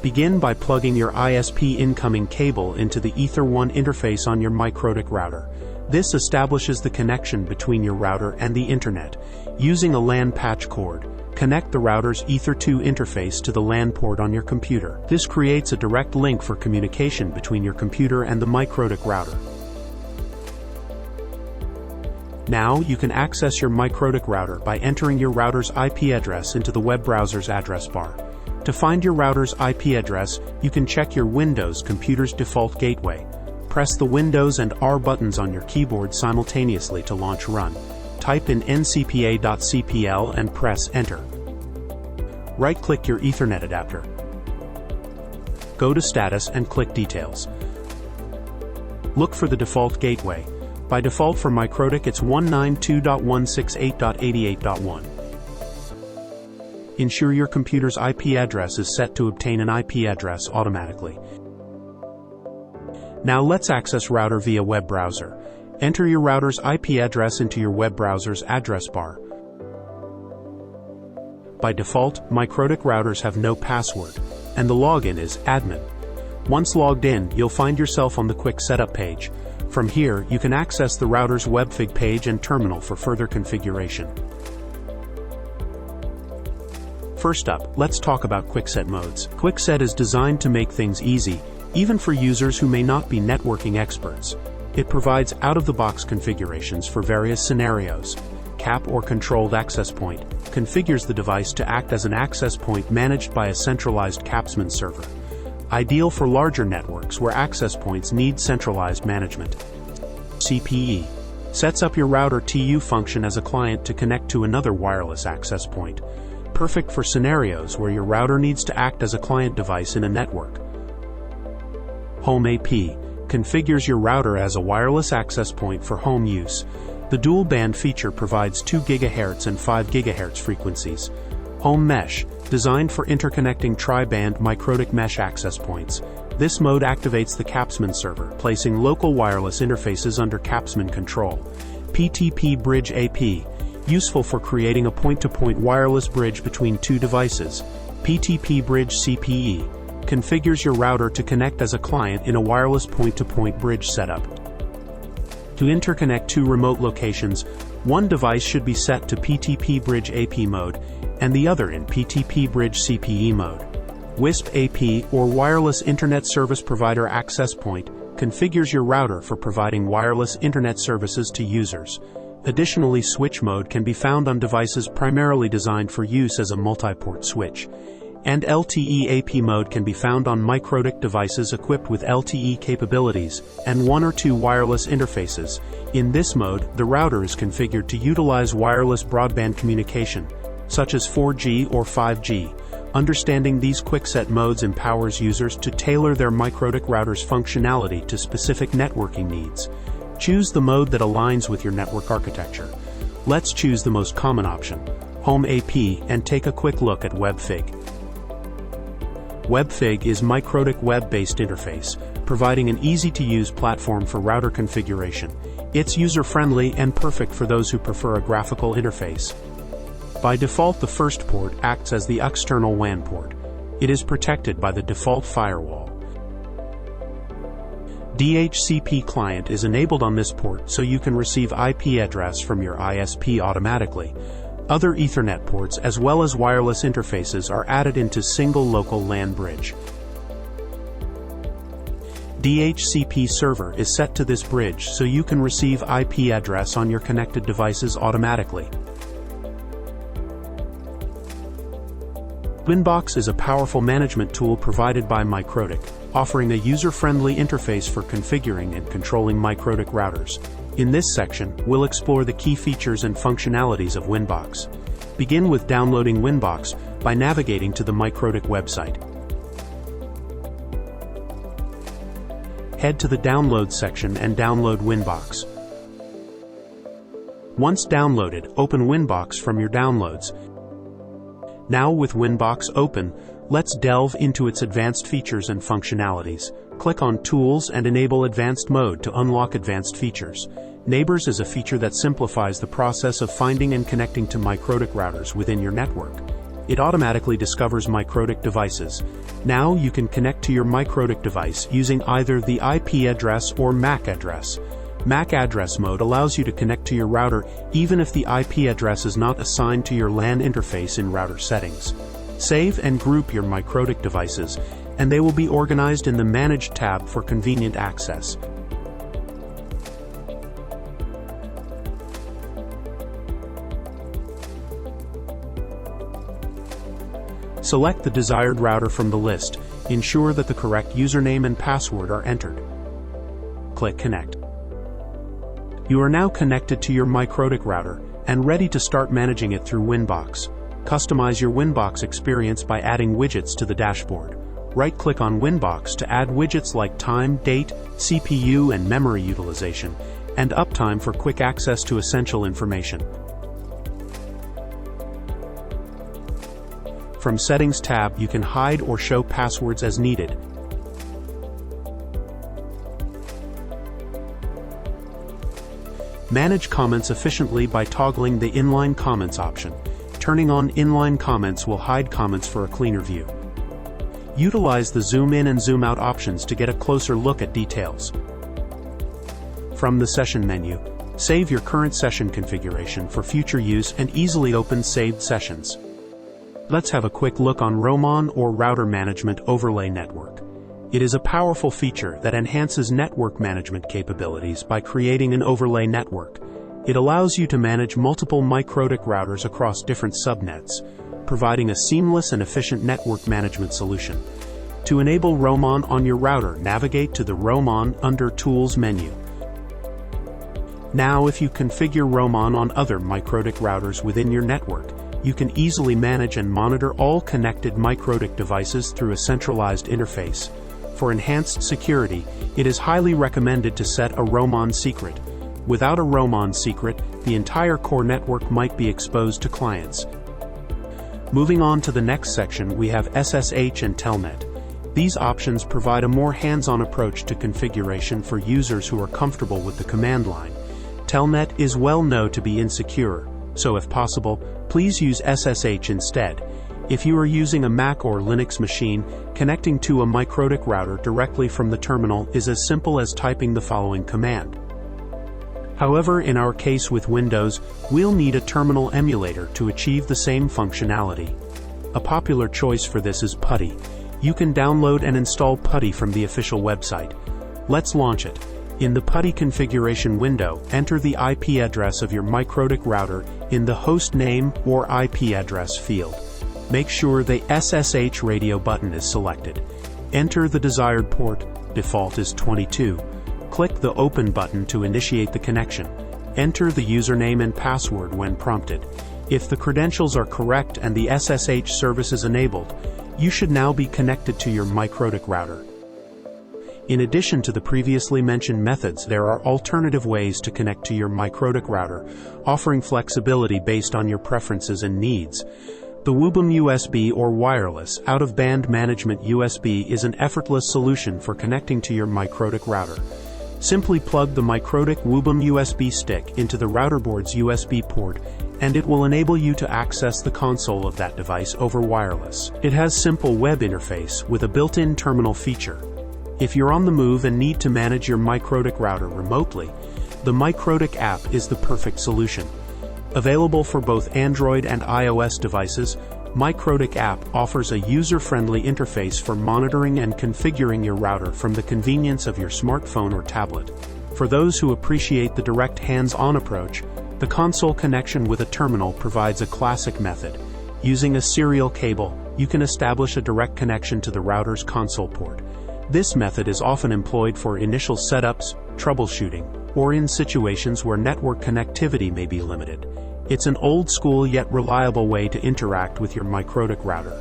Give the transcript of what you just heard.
Begin by plugging your ISP incoming cable into the Ether1 interface on your MikroTik router. This establishes the connection between your router and the internet. Using a LAN patch cord, connect the router's Ether2 interface to the LAN port on your computer. This creates a direct link for communication between your computer and the MikroTik router. Now you can access your MikroTik router by entering your router's IP address into the web browser's address bar. To find your router's IP address, you can check your Windows computer's default gateway. Press the Windows and R buttons on your keyboard simultaneously to launch Run. Type in ncpa.cpl and press Enter. Right-click your Ethernet adapter. Go to Status and click Details. Look for the default gateway. By default for MikroTik it's 192.168.88.1. Ensure your computer's IP address is set to obtain an IP address automatically. Now let's access router via web browser. Enter your router's IP address into your web browser's address bar. By default, MikroTik routers have no password, and the login is admin. Once logged in, you'll find yourself on the quick setup page. From here, you can access the router's WebFig page and terminal for further configuration. First up, let's talk about QuickSet Modes. QuickSet is designed to make things easy, even for users who may not be networking experts. It provides out-of-the-box configurations for various scenarios. Cap or controlled access point configures the device to act as an access point managed by a centralized capsman server. Ideal for larger networks where access points need centralized management. CPE sets up your router TU function as a client to connect to another wireless access point. Perfect for scenarios where your router needs to act as a client device in a network. Home AP configures your router as a wireless access point for home use. The dual band feature provides 2 GHz and 5 GHz frequencies. Home Mesh, designed for interconnecting tri-band MikroTik mesh access points. This mode activates the capsman server, placing local wireless interfaces under capsman control. PTP Bridge AP, useful for creating a point-to-point wireless bridge between two devices. PTP Bridge CPE configures your router to connect as a client in a wireless point-to-point bridge setup. To interconnect two remote locations, one device should be set to PTP Bridge AP mode and the other in PTP Bridge CPE mode. WISP AP, or Wireless Internet Service Provider Access Point, configures your router for providing wireless internet services to users. Additionally, switch mode can be found on devices primarily designed for use as a multi-port switch. And LTE AP mode can be found on MikroTik devices equipped with LTE capabilities and 1 or 2 wireless interfaces. In this mode, the router is configured to utilize wireless broadband communication, such as 4G or 5G. Understanding these QuickSet modes empowers users to tailor their MikroTik router's functionality to specific networking needs. Choose the mode that aligns with your network architecture. Let's choose the most common option, Home AP, and take a quick look at WebFig. WebFig is MikroTik web-based interface, providing an easy-to-use platform for router configuration. It's user-friendly and perfect for those who prefer a graphical interface. By default, the first port acts as the external WAN port. It is protected by the default firewall. DHCP client is enabled on this port so you can receive IP address from your ISP automatically. Other Ethernet ports as well as wireless interfaces are added into single local LAN bridge. DHCP server is set to this bridge so you can receive IP address on your connected devices automatically. WinBox is a powerful management tool provided by MikroTik, offering a user-friendly interface for configuring and controlling MikroTik routers. In this section, we'll explore the key features and functionalities of WinBox. Begin with downloading WinBox by navigating to the MikroTik website. Head to the Download section and download WinBox. Once downloaded, open WinBox from your downloads. Now with WinBox open, let's delve into its advanced features and functionalities. Click on Tools and enable Advanced Mode to unlock advanced features. Neighbors is a feature that simplifies the process of finding and connecting to MikroTik routers within your network. It automatically discovers MikroTik devices. Now you can connect to your MikroTik device using either the IP address or MAC address. MAC address mode allows you to connect to your router even if the IP address is not assigned to your LAN interface in router settings. Save and group your MikroTik devices, and they will be organized in the Manage tab for convenient access. Select the desired router from the list. Ensure that the correct username and password are entered. Click Connect. You are now connected to your MikroTik router and ready to start managing it through WinBox. Customize your WinBox experience by adding widgets to the dashboard. Right-click on WinBox to add widgets like time, date, CPU and memory utilization, and uptime for quick access to essential information. From Settings tab, you can hide or show passwords as needed. Manage comments efficiently by toggling the Inline Comments option. Turning on Inline Comments will hide comments for a cleaner view. Utilize the Zoom In and Zoom Out options to get a closer look at details. From the Session menu, save your current session configuration for future use and easily open saved sessions. Let's have a quick look on RoMON or Router Management Overlay Network. It is a powerful feature that enhances network management capabilities by creating an overlay network. It allows you to manage multiple MikroTik routers across different subnets, providing a seamless and efficient network management solution. To enable RoMON on your router, navigate to the RoMON under Tools menu. Now, if you configure RoMON on other MikroTik routers within your network, you can easily manage and monitor all connected MikroTik devices through a centralized interface. For enhanced security, it is highly recommended to set a RoMON secret. Without a RoMON secret, the entire core network might be exposed to clients. Moving on to the next section, we have SSH and Telnet. These options provide a more hands-on approach to configuration for users who are comfortable with the command line. Telnet is well known to be insecure, so if possible, please use SSH instead. If you are using a Mac or Linux machine, connecting to a MikroTik router directly from the terminal is as simple as typing the following command. However, in our case with Windows, we'll need a terminal emulator to achieve the same functionality. A popular choice for this is PuTTY. You can download and install PuTTY from the official website. Let's launch it. In the PuTTY configuration window, enter the IP address of your MikroTik router in the host name or IP address field. Make sure the SSH radio button is selected. Enter the desired port, default is 22. Click the Open button to initiate the connection. Enter the username and password when prompted. If the credentials are correct and the SSH service is enabled, you should now be connected to your MikroTik router. In addition to the previously mentioned methods, there are alternative ways to connect to your MikroTik router, offering flexibility based on your preferences and needs. The Woobm-USB or wireless out-of-band management USB is an effortless solution for connecting to your MikroTik router. Simply plug the MikroTik Woobm-USB stick into the router board's USB port, and it will enable you to access the console of that device over wireless. It has simple web interface with a built-in terminal feature. If you're on the move and need to manage your MikroTik router remotely, the MikroTik App is the perfect solution. Available for both Android and iOS devices, MikroTik App offers a user-friendly interface for monitoring and configuring your router from the convenience of your smartphone or tablet. For those who appreciate the direct hands-on approach, the console connection with a terminal provides a classic method. Using a serial cable, you can establish a direct connection to the router's console port. This method is often employed for initial setups, troubleshooting, or in situations where network connectivity may be limited. It's an old-school yet reliable way to interact with your MikroTik router.